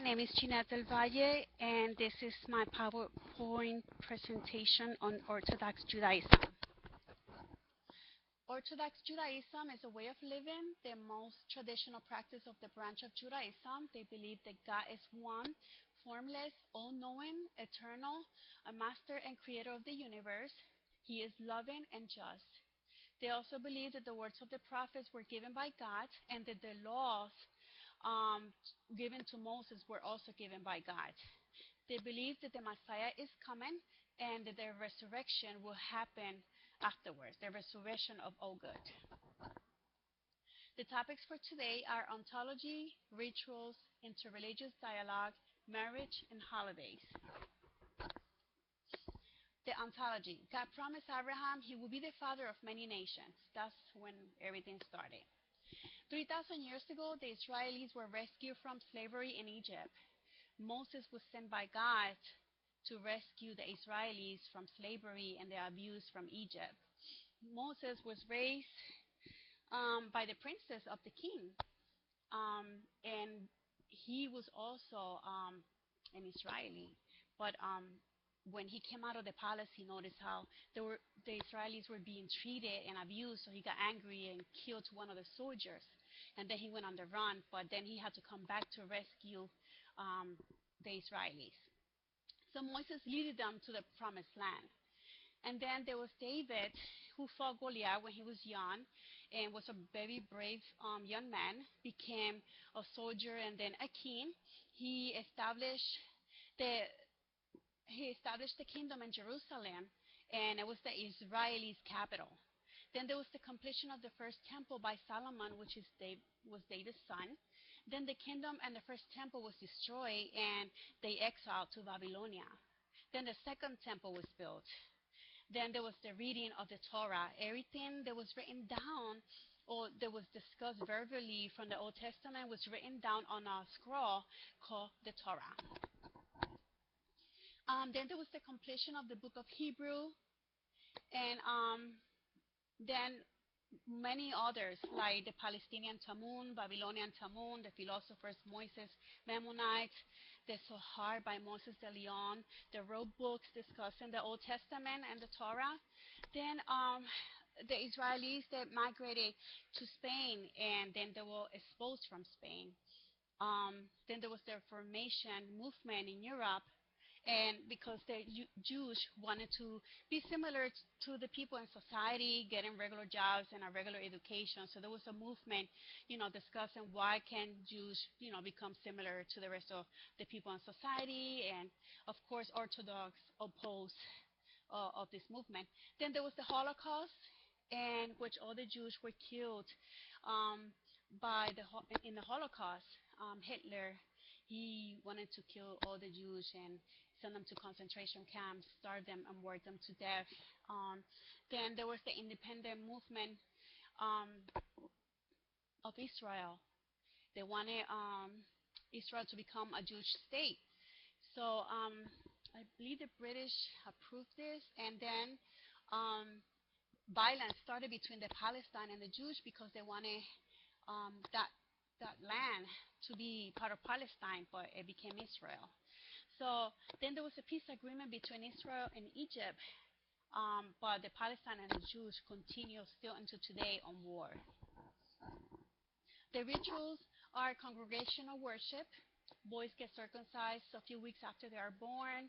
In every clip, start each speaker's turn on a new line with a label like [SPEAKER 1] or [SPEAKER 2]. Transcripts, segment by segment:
[SPEAKER 1] name is Ginette Del Valle, and this is my PowerPoint presentation on Orthodox Judaism. Orthodox Judaism is a way of living, the most traditional practice of the branch of Judaism. They believe that God is one, formless, all-knowing, eternal, a master and creator of the universe. He is loving and just. They also believe that the words of the prophets were given by God and that the laws given to Moses were also given by God. They believe that the Messiah is coming and that their resurrection will happen afterwards, the resurrection of all good. The topics for today are ontology, rituals, interreligious dialogue, marriage, and holidays. The ontology. God promised Abraham he would be the father of many nations. That's when everything started. 3,000 years ago, the Israelis were rescued from slavery in Egypt. Moses was sent by God to rescue the Israelis from slavery and the abuse from Egypt. Moses was raised by the princess of the king, and he was also an Israeli. But when he came out of the palace, he noticed how the Israelis were being treated and abused, so he got angry and killed one of the soldiers. And then he went on the run, but then he had to come back to rescue the Israelis. So Moses led them to the promised land. And then there was David, who fought Goliath when he was young and was a very brave young man, became a soldier and then a king. He established the kingdom in Jerusalem, and it was the Israelis' capital. Then there was the completion of the first temple by Solomon, which was David's son. Then the kingdom and the first temple was destroyed, and they exiled to Babylonia. Then the second temple was built. Then there was the reading of the Torah. Everything that was written down or that was discussed verbally from the Old Testament was written down on a scroll called the Torah. Then there was the completion of the book of Hebrew, and then many others like the Palestinian Talmud, Babylonian Talmud, the philosophers Moses, Maimonides, the Zohar by Moses de Leon, the road books discussing the Old Testament and the Torah. Then the Israelis that migrated to Spain, and then they were expelled from Spain. Then there was the Reformation movement in Europe, and because the Jews wanted to be similar to the people in society, getting regular jobs and a regular education. So there was a movement, discussing why can Jews, become similar to the rest of the people in society. And of course, Orthodox opposed of this movement. Then there was the Holocaust, in which all the Jews were killed in the Holocaust. Hitler, he wanted to kill all the Jews and send them to concentration camps, starve them, and work them to death. Then there was the independent movement of Israel. They wanted Israel to become a Jewish state. So I believe the British approved this, and then violence started between the Palestine and the Jews because they wanted that land to be part of Palestine, but it became Israel. So then there was a peace agreement between Israel and Egypt, but the Palestine and the Jews continue still until today on war. The rituals are congregational worship. Boys get circumcised a few weeks after they are born.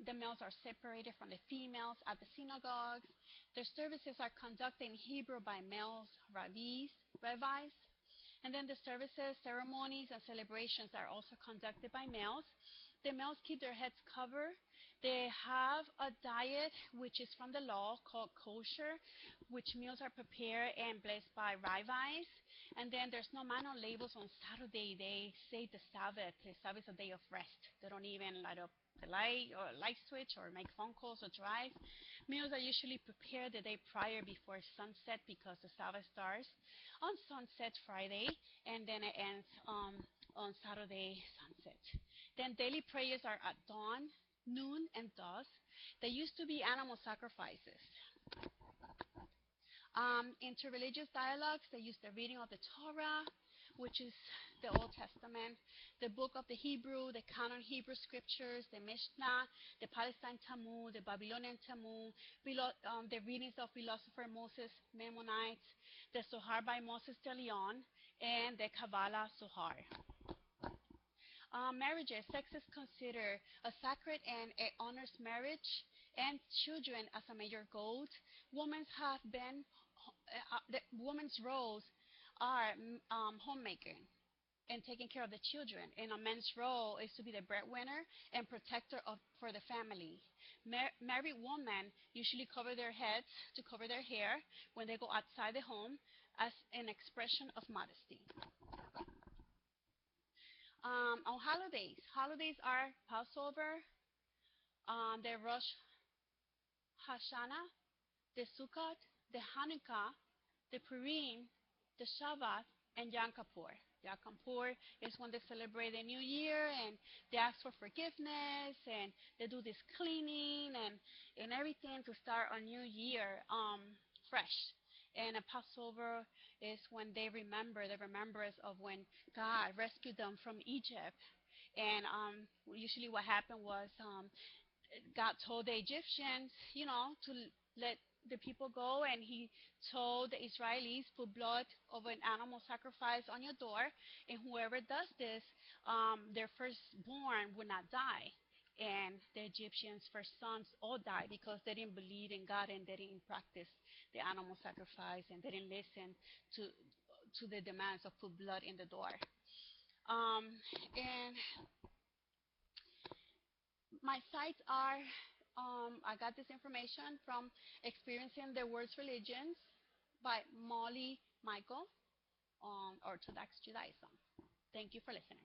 [SPEAKER 1] The males are separated from the females at the synagogues. Their services are conducted in Hebrew by males, rabbis. And then the services, ceremonies, and celebrations are also conducted by males. The males keep their heads covered. They have a diet which is from the law called kosher, which meals are prepared and blessed by rabbis. And then there's no manual labels on Saturday. They say the Sabbath. The Sabbath is a day of rest. They don't even light up the light switch or make phone calls or drive. Meals are usually prepared the day prior before sunset because the Sabbath starts on sunset Friday, and then it ends on Saturday sunset. Then daily prayers are at dawn, noon, and dusk. There used to be animal sacrifices. Interreligious dialogues, they use the reading of the Torah, which is the Old Testament, the book of the Hebrew, the canon Hebrew scriptures, the Mishnah, the Palestine Talmud, the Babylonian Talmud, the readings of philosopher Moses Maimonides, the Zohar by Moses de Leon, and the Kabbalah Zohar. Marriages, sex is considered a sacred and it honors marriage and children as a major goal. The women's roles are homemaker and taking care of the children, and a man's role is to be the breadwinner and protector for the family. Married women usually cover their heads to cover their hair when they go outside the home as an expression of modesty. On holidays are Passover, the Rosh Hashanah, the Sukkot, the Hanukkah, the Purim, the Shabbat, and Yom Kippur. Yom Kippur is when they celebrate the New Year and they ask for forgiveness and they do this cleaning and everything to start a new year fresh. And a Passover is when they remember the remembrance of when God rescued them from Egypt. And usually what happened was God told the Egyptians, to let the people go, and he told the Israelis, put blood of an animal sacrifice on your door, and whoever does this, their firstborn will not die. And the Egyptians' first sons all died because they didn't believe in God and they didn't practice the animal sacrifice and they didn't listen to the demands of put blood in the door. And my sites are, I got this information from Experiencing the World's Religions by Molly Michael on Orthodox Judaism. Thank you for listening.